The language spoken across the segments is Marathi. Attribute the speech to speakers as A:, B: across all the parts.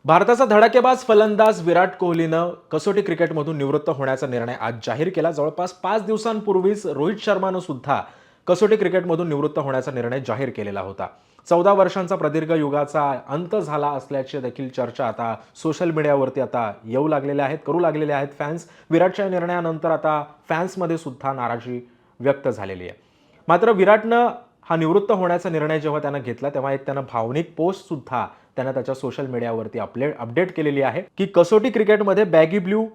A: भारताचा धडाकेबाज फलंदाज विराट कोहलीनं कसोटी क्रिकेटमधून निवृत्त होण्याचा निर्णय आज जाहीर केला. जवळपास 5 दिवसांपूर्वीच रोहित शर्मानं सुद्धा कसोटी क्रिकेटमधून निवृत्त होण्याचा निर्णय जाहीर केलेला होता. 14 वर्षांचा प्रदीर्घ युगाचा अंत झाला असल्याची देखील चर्चा आता सोशल मीडियावरती आता करू लागलेले आहेत फॅन्स. विराटच्या निर्णयानंतर आता फॅन्समध्ये सुद्धा नाराजी व्यक्त झालेली आहे. मात्र विराटनं हा निवृत्त होण्याचा निर्णय जेव्हा त्यानं घेतला तेव्हा एक त्यानं भावनिक पोस्ट सुद्धा त्यानं त्याच्या सोशल मीडियावरती अपडेट केलेली आहे की कसोटी क्रिकेटमध्ये बॅगी ब्ल्यू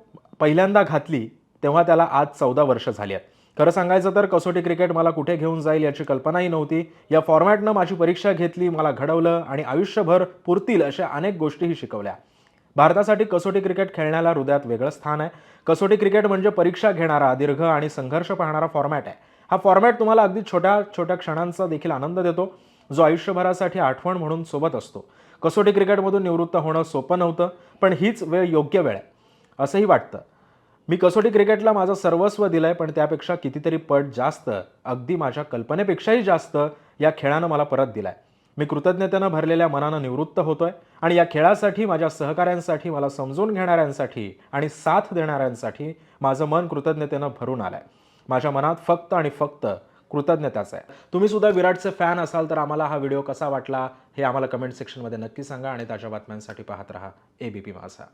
A: पहिल्यांदा घातली तेव्हा त्याला आज 14 वर्ष झाली आहेत. खरं सांगायचं तर कसोटी क्रिकेट मला कुठे घेऊन जाईल याची कल्पनाही नव्हती. या फॉर्मॅटनं माझी परीक्षा घेतली, मला घडवलं आणि आयुष्यभर पुरतील अशा अनेक गोष्टीही शिकवल्या. भारतासाठी कसोटी क्रिकेट खेळण्याला हृदयात वेगळं स्थान आहे. कसोटी क्रिकेट म्हणजे परीक्षा घेणारा, दीर्घ आणि संघर्ष पाहणारा फॉर्मॅट आहे. हा फॉर्मॅट तुम्हाला अगदी छोट्या छोट्या क्षणांचा देखील आनंद देतो, जो आयुष्यभरासाठी आठवण म्हणून सोबत असतो. कसोटी क्रिकेटमधून निवृत्त होणं सोपं नव्हतं, पण हीच वेळ योग्य वेळ आहे असंही वाटतं. मी कसोटी क्रिकेटला माझं सर्वस्व दिलंय, पण त्यापेक्षा कितीतरी पट जास्त, अगदी माझ्या कल्पनेपेक्षाही जास्त या खेळानं मला परत दिलाय. मी कृतज्ञतेनं भरलेल्या मनानं निवृत्त होतोय आणि या खेळासाठी, माझ्या सहकाऱ्यांसाठी, मला समजून घेणाऱ्यांसाठी आणि साथ देणाऱ्यांसाठी माझं मन कृतज्ञतेनं भरून आलंय. माझ्या मनात फक्त आणि फक्त कृतज्ञताच आहे. तुम्ही सुद्धा विराटचे फॅन असाल तर आम्हाला हा व्हिडिओ कसा वाटला हे आम्हाला कमेंट सेक्शनमध्ये नक्की सांगा आणि ताज्या बातम्यांसाठी पाहत रहा एबीपी माझा.